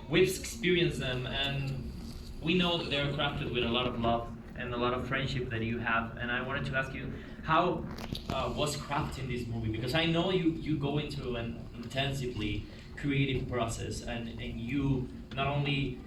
we've experienced them, and we know that they're crafted with a lot of love and a lot of friendship that you have. And I wanted to ask you, how was crafting this movie? Because I know you go into an intensively creative process, and you not only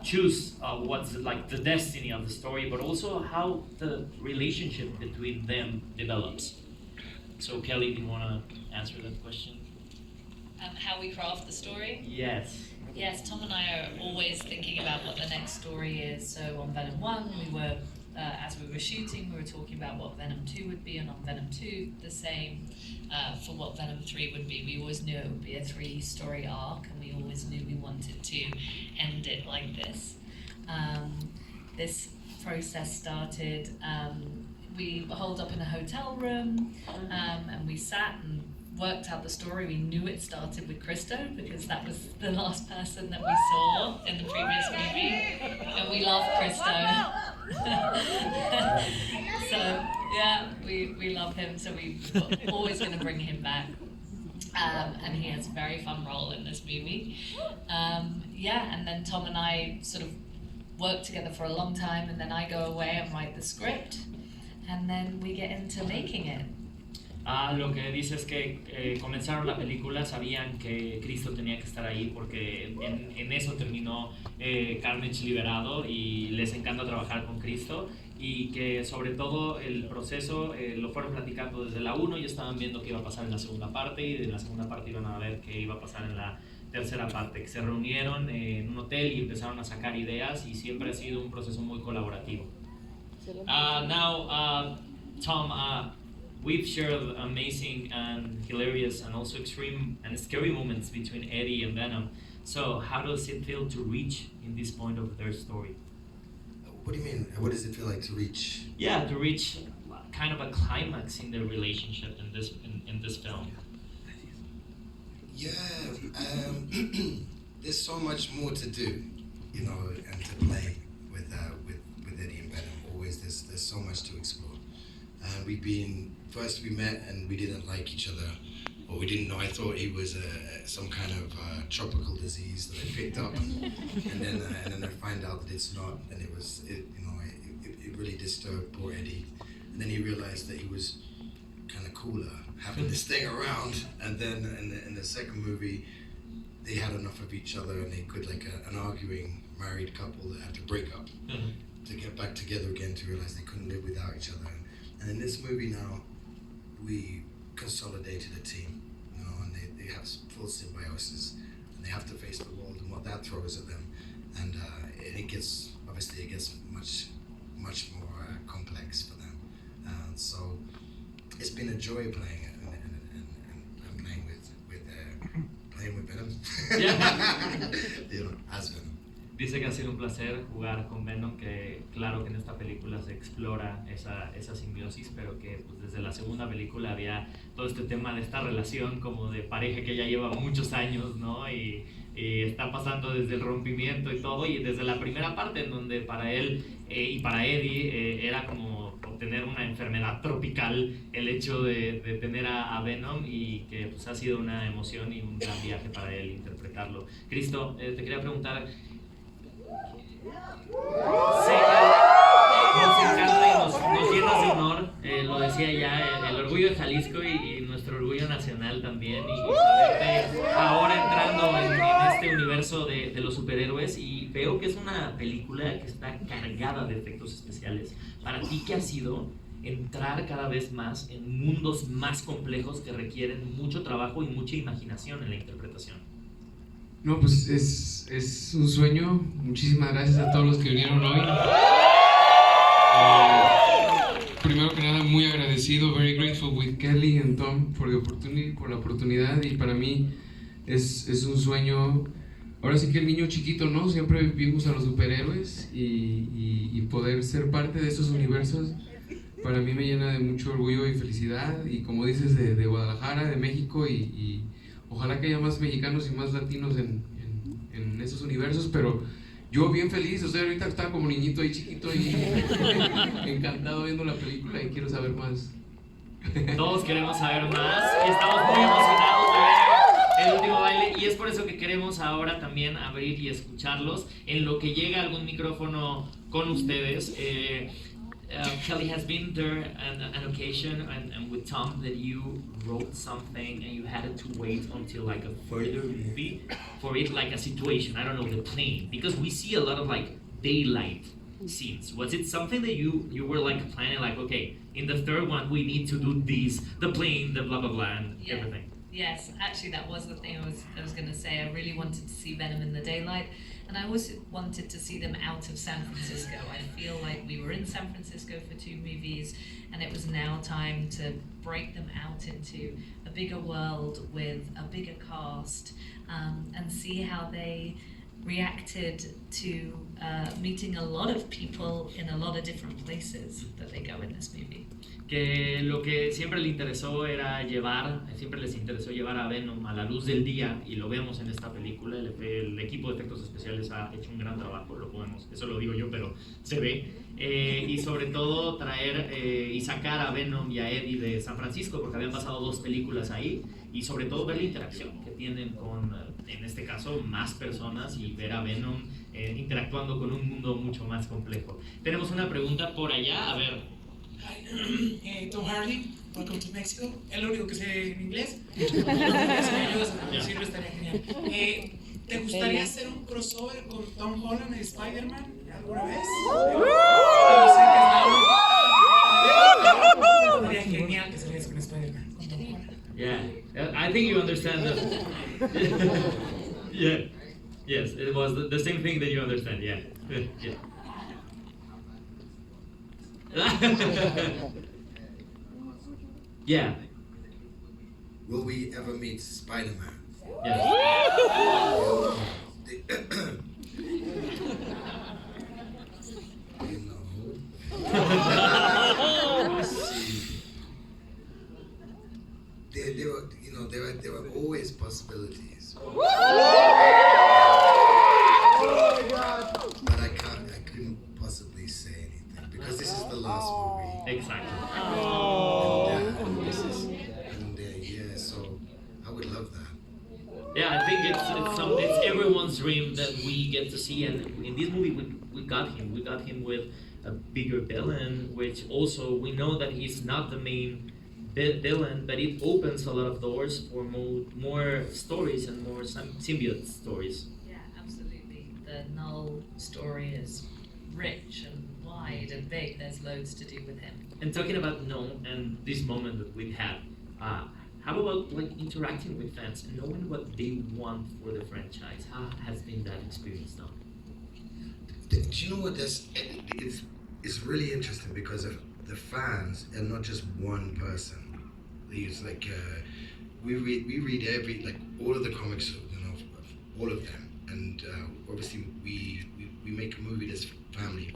choose what's like the destiny of the story, but also how the relationship between them develops. So Kelly, do you want to answer that question? How we craft the story? Yes. Yes, Tom and I are always thinking about what the next story is. So on Venom 1, we were, as we were shooting, we were talking about what Venom 2 would be, and on Venom 2, the same for what Venom 3 would be. We always knew it would be a 3-story arc, and we always knew we wanted to end it like this. This process started, we holed up in a hotel room, and we sat and worked out the story. We knew it started with Christo because that was the last person that we saw in the previous movie, and we love Christo. So yeah, we love him, so we're always going to bring him back, and he has a very fun role in this movie. Yeah, and then Tom and I sort of work together for a long time, and then I go away and write the script, and then we get into making it. Lo que dice es que comenzaron la película, sabían que Cristo tenía que estar ahí porque en eso terminó Carnage liberado, y les encanta trabajar con Cristo, y que sobre todo el proceso lo fueron platicando desde la 1 y estaban viendo qué iba a pasar en la segunda parte, y de la segunda parte iban a ver qué iba a pasar en la tercera parte, que se reunieron en un hotel y empezaron a sacar ideas, y siempre ha sido un proceso muy colaborativo. Now, Tom, we've shared amazing and hilarious and also extreme and scary moments between Eddie and Venom. So how does it feel to reach in this point of their story? What do you mean? What does it feel like to reach? Yeah, to reach kind of a climax in their relationship in this film. Yeah, there's so much more to do, you know, and to play with Eddie and Venom. Always, there's so much to explore. And first we met and we didn't like each other, or we didn't know. I thought he was some kind of tropical disease that I picked up, and then I find out that it's not, and it really disturbed poor Eddie. And then he realized that he was kind of cooler having this thing around. And then in the second movie, they had enough of each other, and they could, like an arguing married couple that had to break up to get back together again, to realize they couldn't live without each other. And in this movie now, we consolidated a team, you know, and they have full symbiosis, and they have to face the world and what that throws at them. And it gets much more complex for them. So it's been a joy playing it and playing with Venom. Yeah. You know, as Venom. Dice que ha sido un placer jugar con Venom, que claro que en esta película se explora esa simbiosis, pero que pues, desde la segunda película había todo este tema de esta relación como de pareja que ya lleva muchos años, ¿no? Y está pasando desde el rompimiento y todo, y desde la primera parte en donde para él y para Eddie era como obtener una enfermedad tropical el hecho de tener a Venom, y que pues ha sido una emoción y un gran viaje para él interpretarlo. Cristo, te quería preguntar, nos encanta y nos llena de honor, lo decía ya, el orgullo de Jalisco y nuestro orgullo nacional también, y saberte ahora entrando en este universo de los superhéroes, y veo que es una película que está cargada de efectos especiales. Para ti, ¿qué ha sido entrar cada vez más en mundos más complejos que requieren mucho trabajo y mucha imaginación en la interpretación? No, pues es un sueño. Muchísimas gracias a todos los que vinieron hoy. Primero que nada, muy agradecido, very grateful with Kelly and Tom por la oportunidad, y para mí es un sueño. Ahora sí que el niño chiquito, ¿no? Siempre vimos a los superhéroes, y poder ser parte de esos universos para mí me llena de mucho orgullo y felicidad. Y como dices, de Guadalajara, de México, y ojalá que haya más mexicanos y más latinos en esos universos, pero yo bien feliz, o sea, ahorita estaba como niñito ahí chiquito y encantado viendo la película, y quiero saber más. Todos queremos saber más, y estamos muy emocionados de ver el último baile. y es por eso que queremos ahora también abrir y escucharlos en lo que llega algún micrófono con ustedes. Kelly, has been there an occasion and with Tom that you wrote something and you had to wait until like a further movie for it, like a situation, I don't know, the plane, because we see a lot of like daylight scenes. Was it something that you were like planning, like, okay, in the third one we need to do this, the plane, the blah blah blah, and everything? Yes, actually that was the thing I was going to say. I really wanted to see Venom in the daylight, and I also wanted to see them out of San Francisco. I feel like we were in San Francisco for 2 movies, and it was now time to break them out into a bigger world with a bigger cast, and see how they reacted to meeting a lot of people in a lot of different places that they go in this movie. Que lo que siempre les interesó llevar a Venom a la luz del día, y lo vemos en esta película. El equipo de efectos especiales ha hecho un gran trabajo, lo podemos, eso lo digo yo, pero se ve, y sobre todo traer y sacar a Venom y a Eddie de San Francisco, porque habían pasado 2 películas ahí, y sobre todo ver la interacción que tienen con, en este caso, más personas, y ver a Venom interactuando con un mundo mucho más complejo. Tenemos una pregunta por allá, a ver. Hi, Tom Hardy, welcome to Mexico. Es lo único que sé en inglés. Si me ayudas a traducirlo estaría genial. ¿Te gustaría hacer un crossover con Tom Holland y Spider-Man alguna vez? Sería genial que salieras con Spider-Man, con Tom Holland. Yeah, I think you understand that. Yeah, yes, it was the same thing that you understand, yeah. Yeah. Yeah. Will we ever meet Spider-Man? Yes. You know. See, there were always possibilities. But I couldn't possibly say anything because this is the last movie. Exactly. Yeah, so I would love that. Yeah, I think it's everyone's dream that we get to see, and in this movie we got him. We got him with a bigger villain, which also we know that he's not the main villain, but it opens a lot of doors for more stories and more symbiote stories. Yeah, absolutely. The Null story is rich and wide and big. There's loads to do with him. And talking about Null and this moment that we had, how about like interacting with fans and knowing what they want for the franchise? How has been that experience now? Do you know what? It's really interesting because of the fans are not just one person. It's like we read all of the comics, all of them, and obviously we make a movie that's family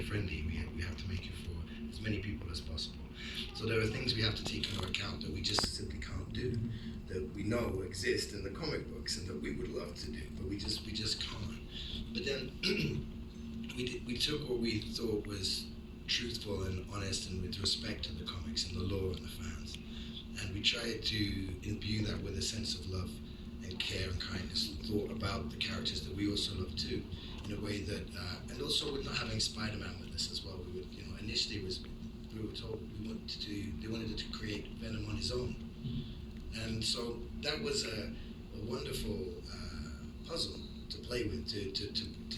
friendly. We have to make it for as many people as possible. So there are things we have to take into account that we just simply can't do, that we know exist in the comic books and that we would love to do, but we just can't. But then we took what we thought was truthful and honest and with respect to the comics and the lore and the fans, and we tried to imbue that with a sense of love and care and kindness and thought about the characters that we also love too, in a way that and also with not having Spider-Man with us as well. We would, initially we were told they wanted to create Venom on his own, and so that was a wonderful puzzle to play with, to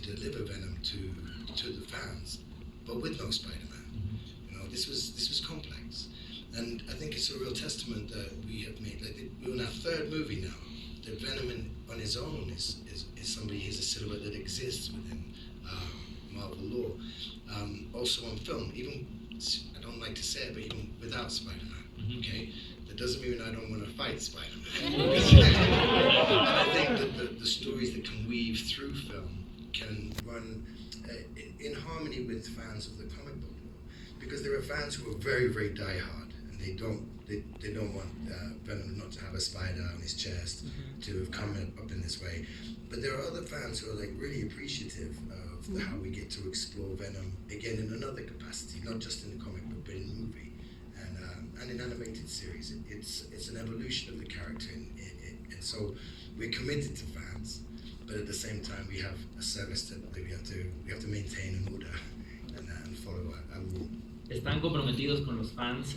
deliver Venom to the fans, but with no Spider-Man. This was complex, and I think it's a real testament that we have made. We're in our 3rd movie now. That Venom on his own is somebody. He's a silhouette that exists within Marvel lore. Also on film, even I don't like to say it, but even without Spider-Man, okay, that doesn't mean I don't want to fight Spider-Man. And I think that the stories that can weave through film can run in harmony with fans of the comic book lore, because there are fans who are very, very diehard, and they don't want Venom not to have a spider on his chest, to have come up in this way. But there are other fans who are really appreciative of how we get to explore Venom again in another capacity, not just in the comic book, but in the movie and in animated series. It's an evolution of the character in it. So we're committed to fans, but at the same time we have a service that we have to maintain an order and follow a rule. Están comprometidos con los fans,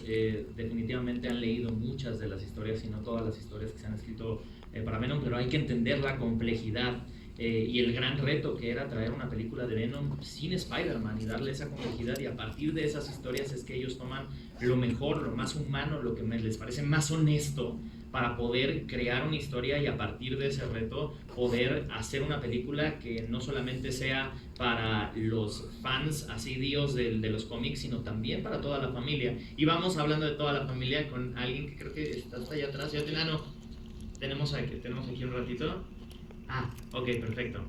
definitivamente han leído muchas de las historias, si no todas las historias que se han escrito para Venom, pero hay que entender la complejidad y el gran reto que era traer una película de Venom sin Spider-Man y darle esa complejidad, y a partir de esas historias es que ellos toman lo mejor, lo más humano, lo que les parece más honesto para poder crear una historia y a partir de ese reto poder hacer una película que no solamente sea para los fans asidiosos de los cómics, sino también para toda la familia. Y vamos hablando de toda la familia con alguien que creo que está hasta allá atrás. Ya tenemos aquí un ratito. Ah, ok, perfecto.